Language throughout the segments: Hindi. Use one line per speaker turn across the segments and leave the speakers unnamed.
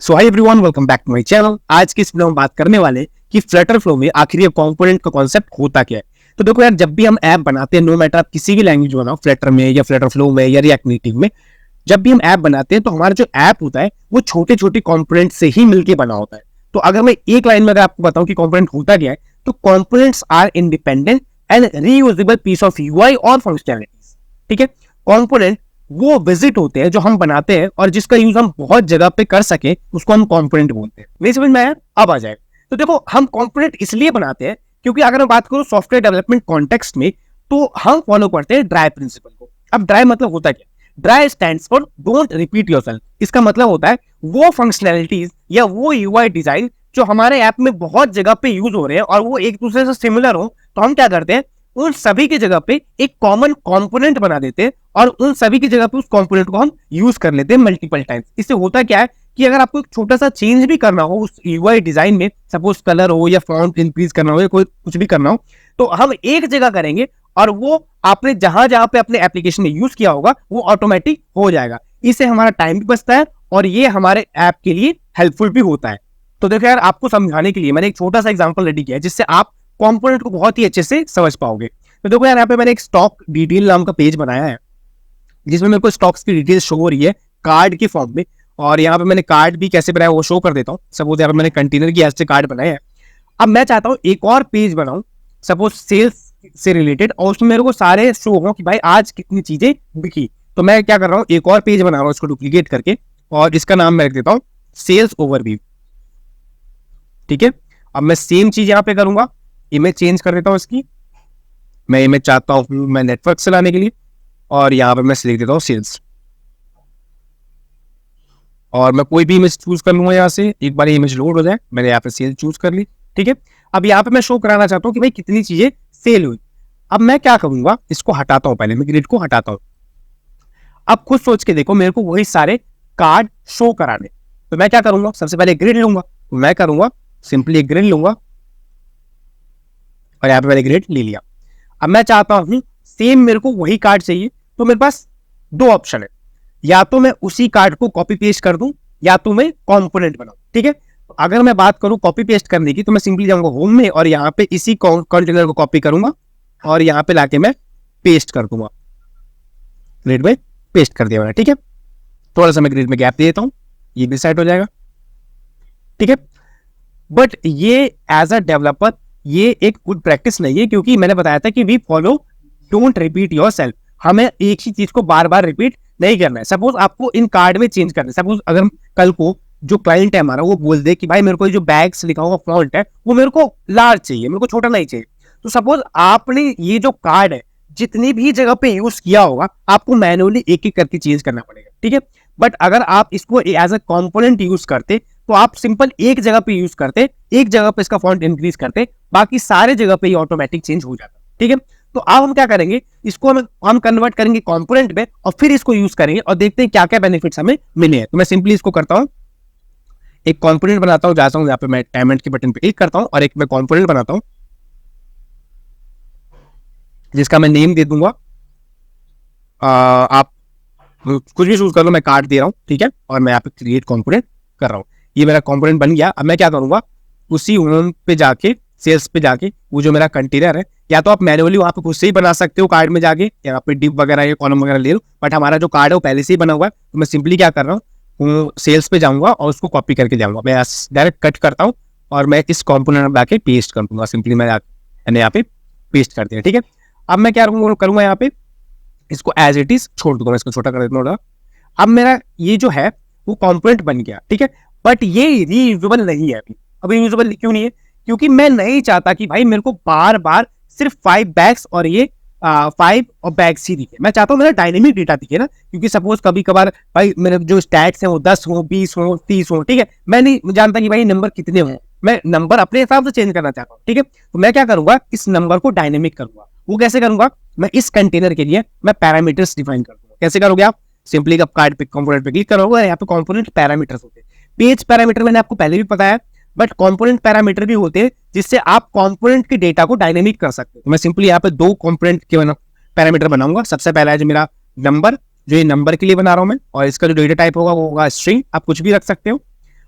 So hi everyone, welcome back to my channel. आज की इस वीडियो में बात करने वाले कि फ्लटर फ्लो में आखिर ये कंपोनेंट का कॉन्सेप्ट होता क्या है। तो देखो यार, जब भी हम ऐप बनाते हैं, नो मैटर आप किसी भी लैंग्वेज बनाओ, फ्लटर में या फ्लटर फ्लो में या रिएक्ट नेटिव में, जब भी हम ऐप बनाते हैं तो हमारा जो ऐप होता है वो छोटे छोटे कंपोनेंट से ही मिलकर बना होता है। तो अगर मैं एक लाइन में अगर आपको बताऊं कि कंपोनेंट होता क्या है, तो components are independent and reusable piece of UI और फंक्शनैलिटीज। ठीक है, कंपोनेंट वो विजिट होते हैं जो हम बनाते हैं और जिसका यूज हम बहुत जगह पे कर सके, उसको हम कंपोनेंट बोलते हैं। नहीं समझ में आया? अब आ जाए। तो देखो, हम कंपोनेंट इसलिए बनाते हैं क्योंकि अगर मैं बात करूं सॉफ्टवेयर डेवलपमेंट कॉन्टेक्स्ट में, तो हम फॉलो करते हैं ड्राई प्रिंसिपल को। अब ड्राई मतलब होता क्या? Dry stands for don't repeat yourself. इसका मतलब होता है वो फंक्शनैलिटीज या वो यूआई डिजाइन जो हमारे ऐप में बहुत जगह पे यूज हो रहे हैं और वो एक दूसरे से सिमिलर हो, तो हम क्या करते हैं, उन सभी की जगह पे एक कॉमन कंपोनेंट बना देते हैं और उन सभी की जगह पे उस कंपोनेंट को हम यूज कर लेते हैं मल्टीपल टाइम्स। इससे होता क्या है कि अगर आपको एक छोटा सा चेंज भी करना हो उस यूआई डिजाइन में, सपोज कलर हो या फॉन्ट इंक्रीज करना हो या कोई कुछ भी करना हो, तो हम एक जगह करेंगे और वो आपने जहां जहां पे अपने एप्लीकेशन में यूज किया होगा वो ऑटोमेटिक हो जाएगा। इससे हमारा टाइम भी बचता है और ये हमारे ऐप के लिए हेल्पफुल भी होता है। तो देखो यार, आपको समझाने के लिए मैंने एक छोटा सा एग्जांपल रेडी किया है जिससे आप कंपोनेंट को बहुत ही अच्छे से समझ पाओगे। तो देखो यार, यहाँ पे मैंने एक स्टॉक डिटेल नाम का पेज बनाया है जिसमें मेरे को स्टॉक्स की डिटेल शो हो रही है कार्ड के फॉर्म में। और यहाँ पे मैंने कार्ड भी कैसे बनाया वो शो कर देता हूँ। सपोज यहाँ पे मैंने कंटेनर की ऐसे कार्ड बनाए हैं। अब मैं चाहता हूँ एक और पेज बनाऊं, सपोज सेल्स से रिलेटेड, और उसमें मेरे को सारे शो हो कि भाई आज कितनी चीजें बिकी। तो मैं क्या कर रहा हूँ, एक और पेज बना रहा हूँ इसको डुप्लीकेट करके, और इसका नाम मैं रख देता हूँ सेल्स ओवरव्यू। ठीक है, अब मैं सेम चीज यहाँ पे करूंगा, इमेज चेंज कर देता हूँ इसकी। मैं इमेज चाहता हूँ मैं नेटवर्क से लाने के लिए, और यहाँ पे मैं सिलेक्ट देता हूँ सेल्स, और मैं कोई भी इमेज चूज कर लूंगा। यहाँ से एक बार इमेज लोड हो जाए, मैंने यहाँ पे सेल चूज कर ली। ठीक है, अब यहाँ पे मैं शो कराना चाहता हूँ कि भाई कितनी चीजें सेल हुई। अब मैं क्या करूंगा, इसको हटाता हूँ, पहले मैं ग्रिड को हटाता हूँ। अब खुद सोच के देखो, मेरे को वही सारे कार्ड शो कराने, तो मैं क्या करूंगा, सबसे पहले ग्रिड लूंगा। तो मैं करूंगा सिंपली ग्रिड लूंगा और यहाँ पे मैंने ग्रिड ले लिया। अब मैं चाहता हूं सेम मेरे को वही कार्ड चाहिए, तो मेरे पास दो ऑप्शन है, या तो मैं उसी कार्ड को कॉपी पेस्ट कर दूं या तो मैं कंपोनेंट बनाऊं। ठीक है, अगर मैं बात करूं कॉपी पेस्ट करने की, तो मैं सिंपली जाऊंगा होम में और यहाँ पे इसी कंटेनर को कॉपी करूंगा और यहाँ पे लाके मैं पेस्ट कर दूंगा। ग्रिड में पेस्ट कर दिया मैंने। ठीक है, थोड़ा सा मैं ग्रिड में गैप दे देता हूं, ये भी सेट हो जाएगा। ठीक है, बट ये एज अ डेवलपर ये एक गुड प्रैक्टिस नहीं है, क्योंकि मैंने बताया था कि we follow don't repeat yourself. हमें एक ही चीज को बार बार रिपीट नहीं करना है। सपोज आपको इन कार्ड में चेंज करना है, सपोज अगर कल को जो क्लाइंट है हमारा वो बोल दे कि भाई मेरे को जो बैग्स लिखा हुआ फॉन्ट है वो मेरे को लार्ज चाहिए, मेरे को छोटा नहीं चाहिए, तो सपोज आपने ये जो कार्ड है जितनी भी जगह पे यूज किया होगा आपको मैनुअली एक एक करके चेंज करना पड़ेगा। ठीक है, बट अगर आप इसको एज अ कंपोनेंट यूज करते तो आप सिंपल एक जगह पे यूज करते, एक जगह पे इसका फॉन्ट इंक्रीज करते, बाकी सारे जगह पे ये ऑटोमेटिक चेंज हो जाता। ठीक है, तो अब हम क्या करेंगे, इसको हम कन्वर्ट करेंगे कंपोनेंट में और फिर इसको यूज करेंगे और देखते हैं क्या क्या बेनिफिट्स हमें मिले हैं। तो मैं सिंपली इसको करता हूं, एक कंपोनेंट बनाता हूं, जाता हूं यहाँ पे मैं डायमंड के बटन पे क्लिक करता हूं और एक मैं कंपोनेंट बनाता हूं जिसका मैं नेम दे दूंगा। आप कुछ भी चूज कर लो, मैं कार्ड दे रहा हूं। ठीक है, और मैं यहाँ पे क्रिएट कंपोनेंट कर रहा हूं। ये मेरा कंपोनेंट बन गया। अब मैं क्या करूंगा, उसी होम पे जाके सेल्स पे जाके वो जो मेरा कंटेनर है, या तो आप मैनुअली वहां पे खुद से ही बना सकते हो कार्ड में जाके, यहाँ पे डिप वगैरह या कॉलम वगैरह ले लो, बट हमारा जो कार्ड है वो पहले से ही बना हुआ है। तो मैं सिंपली क्या कर रहा हूँ, सेल्स पे जाऊंगा और उसको कॉपी करके जाऊंगा। मैं डायरेक्ट कट करता हूँ और मैं इस कॉम्पोनेंट में जाके पेस्ट कर दूंगा। सिंपली मैंने यहाँ पे पेस्ट कर दिया। ठीक है, अब मैं क्या करूंगा, यहाँ पे इसको एज इट इज छोड़ दूंगा, इसको छोटा कर देता हूँ। अब मेरा ये जो है वो कंपोनेंट बन गया। ठीक है, बट ये रीयूजेबल नहीं है। अभी रीयूजेबल क्यों नहीं है? क्योंकि मैं नहीं चाहता कि भाई मेरे को बार बार सिर्फ 5 बैग्स और ये 5 और बैग्स ही दिखे। मैं चाहता हूँ मेरा डायनेमिक डेटा दिखे ना, क्योंकि सपोज कभी कभार भाई मेरे जो स्टैट्स हैं वो 10 हो, 20 हो, 30 हो। ठीक है, मैं नहीं जानता कि भाई नंबर कितने हो, मैं नंबर अपने हिसाब से चेंज करना चाहता हूँ। ठीक है, तो मैं क्या करूंगा, इस नंबर को डायनेमिक करूंगा। वो कैसे करूंगा, मैं इस कंटेनर के लिए मैं पैरामीटर्स डिफाइन कर दूंगा। कैसे करोगे आप, सिंपली आप कार्ड पे कंपोनेंट पे क्लिक करोगे, यहाँ पे कंपोनेंट पैरामीटर्स होते हैं। पेज पैरामीटर मैंने आपको पहले भी बताया, बट कंपोनेंट पैरामीटर भी होते हैं जिससे आप कंपोनेंट के डेटा को डायनेमिक कर सकते हो। तो मैं सिंपली यहाँ पे दो कंपोनेंट के पैरामीटर बनाऊंगा। सबसे पहला है जो मेरा नंबर, जो ये नंबर के लिए बना रहा हूं मैं, और इसका जो डेटा टाइप होगा वो होगा स्ट्रिंग, आप कुछ भी रख सकते हो।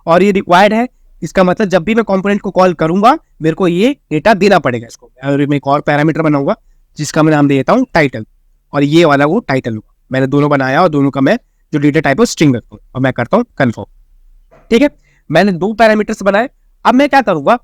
और ये रिक्वायर्ड है। इसका मतलब जब भी मैं कंपोनेंट को कॉल करूंगा मेरे को ये डेटा देना पड़ेगा इसको। और मैं एक और पैरामीटर बनाऊंगा जिसका मैं नाम दे देता हूँ टाइटल, और ये वाला वो टाइटल होगा। मैंने दोनों बनाया और दोनों का मैं जो डेटा टाइप है स्ट्रिंग रखता हूँ और मैं करता हूँ कन्फर्म। ठीक है, मैंने 2 पैरामीटर्स बनाए। अब मैं क्या करूंगा,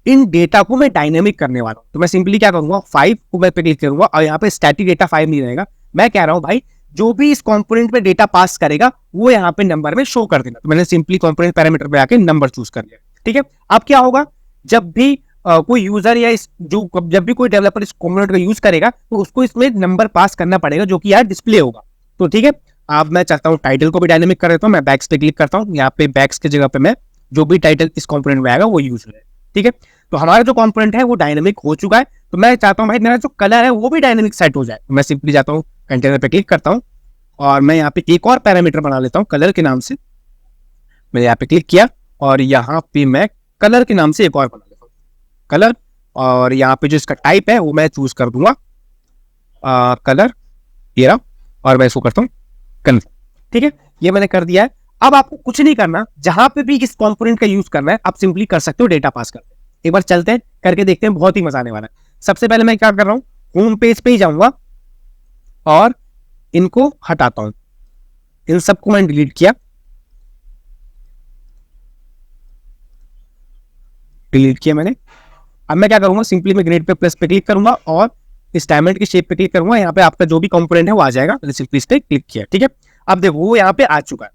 इन डेटा को मैं डायनेमिक करने वाला हूं। तो मैं सिंपली क्या करूंगा, 5 को मैं पे क्लिक करूंगा और यहाँ पे स्टैटिक डेटा 5 नहीं रहेगा। मैं कह रहा हूं भाई जो भी इस कंपोनेंट में डेटा पास करेगा वो यहाँ पे नंबर में शो कर देना। तो मैंने सिंपली कंपोनेंट पैरामीटर पे आके नंबर चूज कर लिया। ठीक है, अब क्या होगा, जब भी कोई यूजर या जब भी कोई डेवलपर इस कंपोनेंट का यूज करेगा तो उसको इसमें नंबर पास करना पड़ेगा जो कि यार डिस्प्ले होगा। तो ठीक है, अब मैं चाहता हूँ टाइटल को भी डायनेमिक कर देता हूँ। मैं बैक्स पे क्लिक करता हूँ, यहाँ पे बैक्स की जगह पे मैं जो भी टाइटल इस कंपोनेंट में आएगा वो यूज हो। ठीक है, तो हमारा जो कंपोनेंट है वो डायनेमिक हो चुका है। तो मैं चाहता हूं भाई मेरा जो कलर है वो भी डायनेमिक सेट हो जाए। तो मैं सिंपली जाता हूं कंटेनर पे क्लिक करता हूं और मैं यहाँ पे एक और पैरामीटर बना लेता हूं कलर के नाम से। मैंने यहाँ पे क्लिक किया और यहाँ पे मैं कलर के नाम से एक और बना लेता हूँ कलर, और यहाँ पे जो इसका टाइप है वो मैं चूज कर दूंगा कलर ये रहा, और मैं इसको करता हूँ कन्फर्म। ठीक है, ये मैंने कर दिया है। अब आपको कुछ नहीं करना, जहां पे भी इस कंपोनेंट का यूज करना है आप सिंपली कर सकते हो, डेटा पास करते हैं। एक बार चलते हैं करके देखते हैं, बहुत ही मजा आने वाला है। सबसे पहले मैं क्या कर रहा हूं, होम पेज पे ही जाऊंगा और इनको हटाता हूं। इन सबको मैंने डिलीट किया, मैंने। अब मैं क्या करूंगा, सिंपली मैं ग्रेड पे प्लस पे क्लिक करूंगा और इस डायमंड की शेप पे क्लिक करूंगा। यहाँ पे आपका जो भी कंपोनेंट है वो आ जाएगा। मैंने सिंपली इस पे क्लिक किया। ठीक है, अब देखो वो यहाँ पे आ चुका है।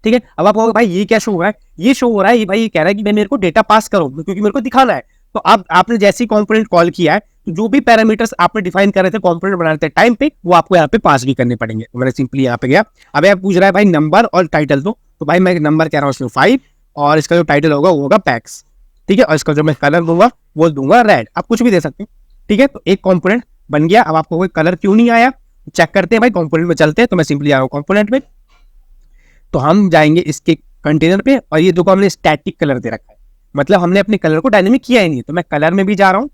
ठीक है, अब आप कहोगे भाई ये क्या शो हो रहा है, ये शो हो रहा है, ये भाई ये कह रहा है कि मेरे को डेटा पास करो क्योंकि मेरे को दिखाना है। तो अब आपने जैसे ही कंपोनेंट कॉल किया है तो जो भी पैरामीटर्स आपने डिफाइन कर रहे थे कंपोनेंट बना रहे थे टाइम पे, वो आपको यहाँ पे पास भी करने पड़ेंगे। तो मैंने सिंपली यहाँ पे गया। अब आप पूछ रहा है भाई नंबर और टाइटल दो, तो भाई मैं नंबर कह रहा हूँ इसमें 5 और इसका जो टाइटल होगा वो होगा पैक्स। ठीक है, और इसका जो मैं कलर दूंगा वो दूंगा रेड। आप कुछ भी दे सकते हो। ठीक है, तो एक कंपोनेंट बन गया। अब आपको कोई कलर क्यों नहीं आया चेक करते हैं भाई, कंपोनेंट में चलते हैं। तो मैं सिंपली आ रहा हूँ कंपोनेंट में, तो हम जाएंगे इसके कंटेनर पे और ये देखो हमने स्टैटिक कलर दे रखा है, मतलब हमने अपने कलर को डायनेमिक किया ही नहीं। तो मैं कलर में भी जा रहा हूं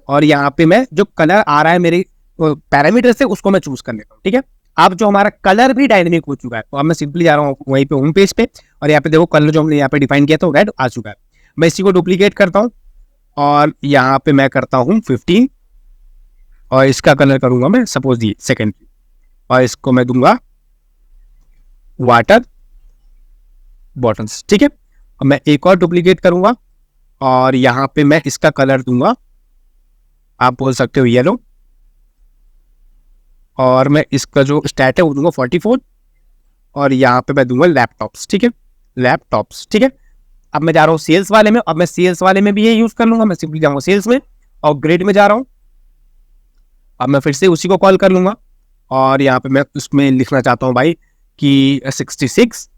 और यहाँ पे मैं जो कलर आ रहा है मेरे पैरामीटर से उसको मैं चूज कर लेता हूँ। ठीक है, अब जो हमारा कलर भी डायनेमिक हो चुका है, तो अब मैं सिंपली जा रहा हूँ वहीं पे होम पेज पे और यहाँ पे देखो कलर जो हमने यहाँ पे डिफाइन किया था रेड आ चुका है। मैं इसी को डुप्लीकेट करता हूँ और यहाँ पे मैं करता हूँ 15 और इसका कलर करूंगा मैं सपोज ये सेकेंडरी, और इसको मैं दूंगा वाटर बॉटम्स। ठीक है, अब मैं एक और डुप्लीकेट करूंगा और यहां पे मैं इसका कलर दूंगा, आप बोल सकते हो येलो, और मैं इसका जो स्टैट है वो दूंगा 44 और यहां पे मैं दूंगा लैपटॉप्स। ठीक है, लैपटॉप्स। ठीक है, अब मैं जा रहा हूँ सेल्स वाले में। अब मैं सेल्स वाले में भी ये यूज कर लूंगा। मैं सिंपली जाऊंगा सेल्स में और ग्रेड में जा रहा हूँ। अब मैं फिर से उसी को कॉल कर लूंगा और यहाँ पे मैं उसमें लिखना चाहता हूँ भाई कि 66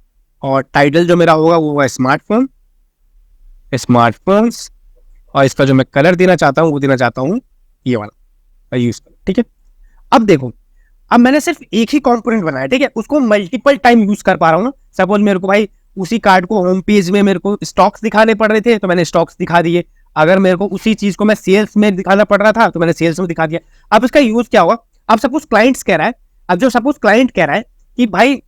और टाइटल जो मेरा होगा वो है स्मार्टफोन, स्मार्टफोन्स, और इसका जो मैं कलर देना चाहता हूँ वो देना चाहता हूँ ये वाला यूज कर। ठीक है, अब देखो अब मैंने सिर्फ एक ही कंपोनेंट बनाया। ठीक है, उसको मल्टीपल टाइम यूज कर पा रहा हूँ ना। सपोज मेरे को भाई उसी कार्ड को होम पेज में मेरे को स्टॉक्स दिखाने पड़ रहे थे तो मैंने स्टॉक्स दिखा दिए। अगर मेरे को उसी चीज को मैं सेल्स में दिखाना पड़ रहा था तो मैंने सेल्स में दिखा दिया। अब इसका यूज क्या होगा, अब सपोज क्लाइंट्स कह रहा है, अब जो सपोज क्लाइंट कह रहा है कि भाई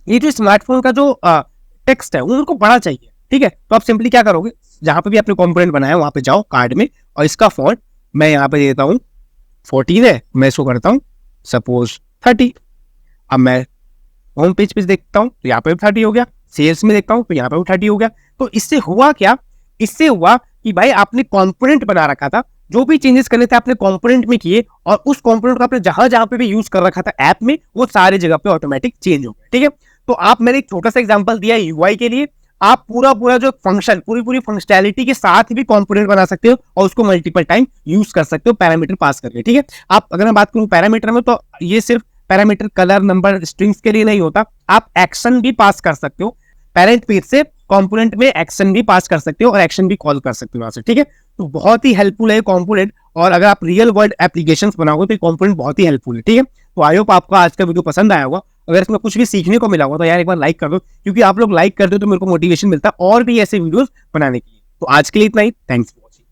ये जो स्मार्टफोन का जो टेक्स्ट है वो उनको बड़ा चाहिए। ठीक है, तो आप सिंपली क्या करोगे, जहां पे भी आपने कंपोनेंट बनाया वहां पे जाओ कार्ड में और इसका फॉन्ट मैं यहाँ पे देता हूँ 14 है, मैं इसको करता हूँ सपोज 30। अब मैं होम पेज पे देखता हूँ तो यहाँ पे भी 30 हो गया, सेल्स में देखता हूँ तो यहाँ पे भी 30 हो गया। तो इससे हुआ क्या, इससे हुआ कि भाई आपने कंपोनेंट बना रखा था, जो भी चेंजेस करने थे आपने कंपोनेंट में किए और उस कंपोनेंट को आपने जहां जहां पे भी यूज कर रखा था ऐप में वो सारे जगह पे ऑटोमेटिक चेंज हो गया। ठीक है, तो आप मैंने एक छोटा सा एग्जांपल दिया यूआई के लिए, आप पूरा जो फंक्शन पूरी फंक्शनैलिटी के साथ भी कंपोनेंट बना सकते हो और उसको मल्टीपल टाइम यूज कर सकते हो पैरामीटर पास करके। ठीक है, आप अगर मैं बात करूं पैरामीटर में तो ये सिर्फ पैरामीटर कलर नंबर स्ट्रिंग्स के लिए नहीं होता, आप एक्शन भी पास कर सकते हो। पेरेंट पेज से कंपोनेंट में एक्शन भी पास कर सकते हो और एक्शन भी कॉल कर सकते हो वहां से। ठीक है, तो बहुत ही हेल्पफुल है कंपोनेंट, और अगर आप रियल वर्ल्ड एप्लीकेशंस बनाओगे तो कंपोनेंट बहुत ही हेल्पफुल है। ठीक है, तो आई होप आपको आज का वीडियो पसंद आया होगा। अगर इसमें कुछ भी सीखने को मिला होगा तो यार एक बार लाइक कर दो, क्योंकि आप लोग लाइक करते हो तो मेरे को मोटिवेशन मिलता है और भी ऐसे वीडियोस बनाने के लिए। तो आज के लिए इतना ही, थैंक्स फॉर वॉचिंग।